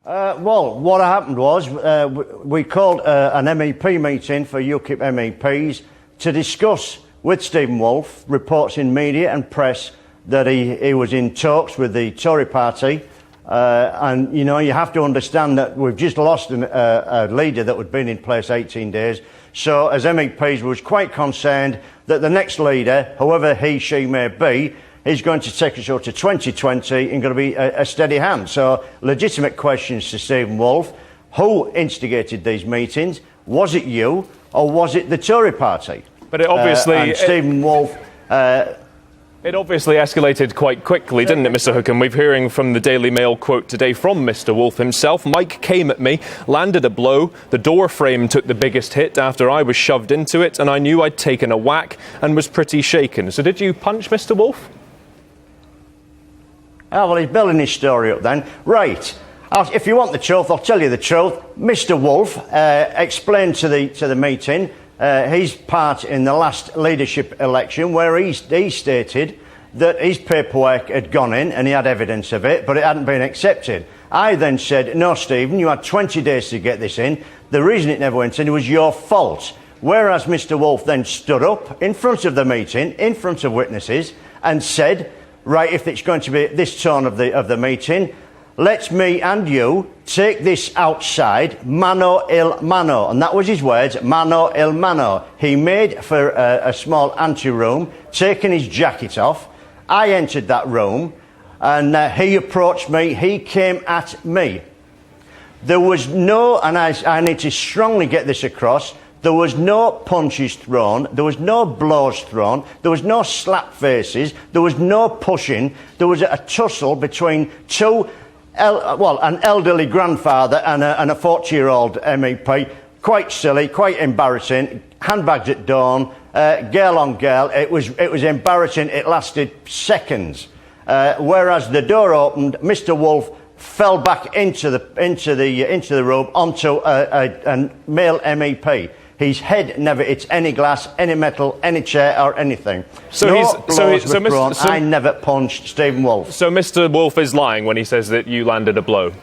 Well, what happened was we called an MEP meeting for UKIP MEPs to discuss with Stephen Woolfe reports in media and press that he was in talks with the Tory party. And, you know, you have to understand that we've just lost a leader that had been in place 18 days. So, as MEPs, we was quite concerned that the next leader, whoever he, she may be, is going to take us up to 2020 and going to be a steady hand. So, legitimate questions to Stephen Woolfe. Who instigated these meetings? Was it you or was it the Tory party? But it obviously... and Stephen Woolfe... It obviously escalated quite quickly, didn't it, Mr. Hookem? We're hearing from the Daily Mail quote today from Mr. Woolfe himself. Mike came at me, landed a blow, the door frame took the biggest hit after I was shoved into it, and I knew I'd taken a whack and was pretty shaken. So did you punch Mr. Woolfe? Oh, well, he's building his story up then. Right. If you want the truth, I'll tell you the truth. Mr. Woolfe explained to the meeting his part in the last leadership election, where he stated that his paperwork had gone in and he had evidence of it, but it hadn't been accepted. I then said, no, Stephen, you had 20 days to get this in. The reason it never went in was your fault. Whereas Mr. Woolfe then stood up in front of the meeting, in front of witnesses, and said, right, if it's going to be this tone of the meeting, let me and you take this outside, mano il mano. And that was his words, mano il mano. He made for a small anteroom, taking his jacket off. I entered that room, and he approached me. He came at me. There was no, and I need to strongly get this across, there was no punches thrown, there was no blows thrown, there was no slap faces, there was no pushing. There was a tussle between an elderly grandfather and a 40-year-old MEP. Quite silly, quite embarrassing. Handbags at dawn, girl on girl. It was embarrassing. It lasted seconds. Whereas the door opened, Mr. Woolfe fell back into the room onto a male MEP. His head never hit any glass, any metal, any chair or anything. I never punched Stephen Woolfe. So Mr. Woolfe is lying when he says that you landed a blow?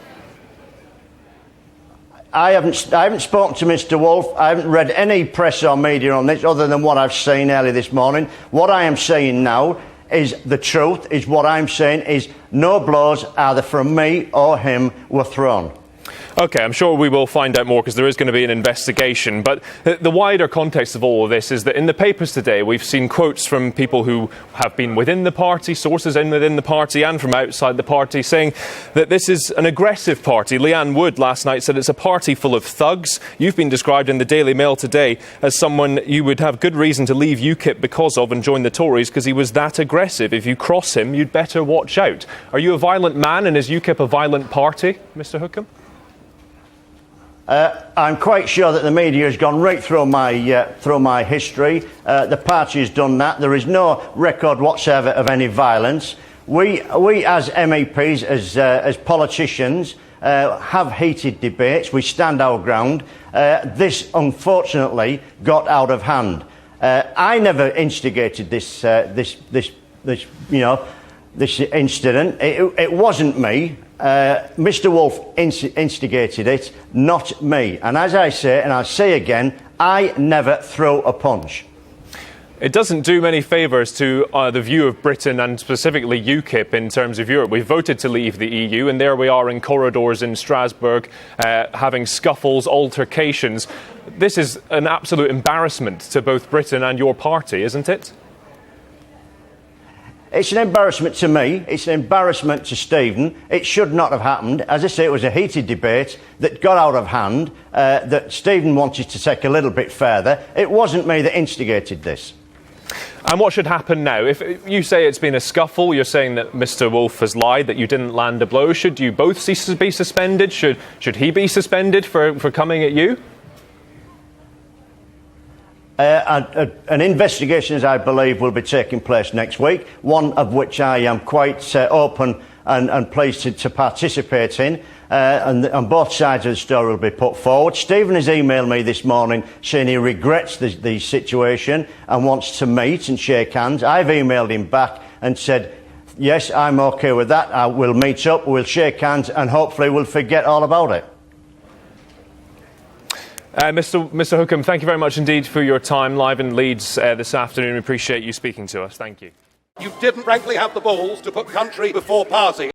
I haven't spoken to Mr. Woolfe. I haven't read any press or media on this other than what I've seen early this morning. What I am saying now is the truth, is what I'm saying is no blows either from me or him were thrown. OK, I'm sure we will find out more because there is going to be an investigation. But the wider context of all of this is that in the papers today, we've seen quotes from people who have been within the party, sources within the party and from outside the party, saying that this is an aggressive party. Leanne Wood last night said it's a party full of thugs. You've been described in the Daily Mail today as someone you would have good reason to leave UKIP because of and join the Tories because he was that aggressive. If you cross him, you'd better watch out. Are you a violent man and is UKIP a violent party, Mr. Hookem? I'm quite sure that the media has gone right through my history. The party has done that. There is no record whatsoever of any violence. We as MEPs, as politicians, have heated debates. We stand our ground. This, unfortunately, got out of hand. I never instigated this incident. It wasn't me. Mr. Woolfe instigated it, not me. And as I say, and I'll say again, I never throw a punch. It doesn't do many favours to the view of Britain and specifically UKIP in terms of Europe. We've voted to leave the EU and there we are in corridors in Strasbourg having scuffles, altercations. This is an absolute embarrassment to both Britain and your party, isn't it? It's an embarrassment to me. It's an embarrassment to Stephen. It should not have happened. As I say, it was a heated debate that got out of hand, that Stephen wanted to take a little bit further. It wasn't me that instigated this. And what should happen now? If you say it's been a scuffle, you're saying that Mr. Woolfe has lied, that you didn't land a blow. Should you both be suspended? Should he be suspended for coming at you? An investigation, as I believe, will be taking place next week, one of which I am quite open and pleased to participate in. And both sides of the story will be put forward. Stephen has emailed me this morning saying he regrets the situation and wants to meet and shake hands. I've emailed him back and said, yes, I'm okay with that. We'll meet up, we'll shake hands, and hopefully we'll forget all about it. Mr. Hookem, thank you very much indeed for your time live in Leeds this afternoon. We appreciate you speaking to us. Thank you. You didn't frankly have the balls to put country before party.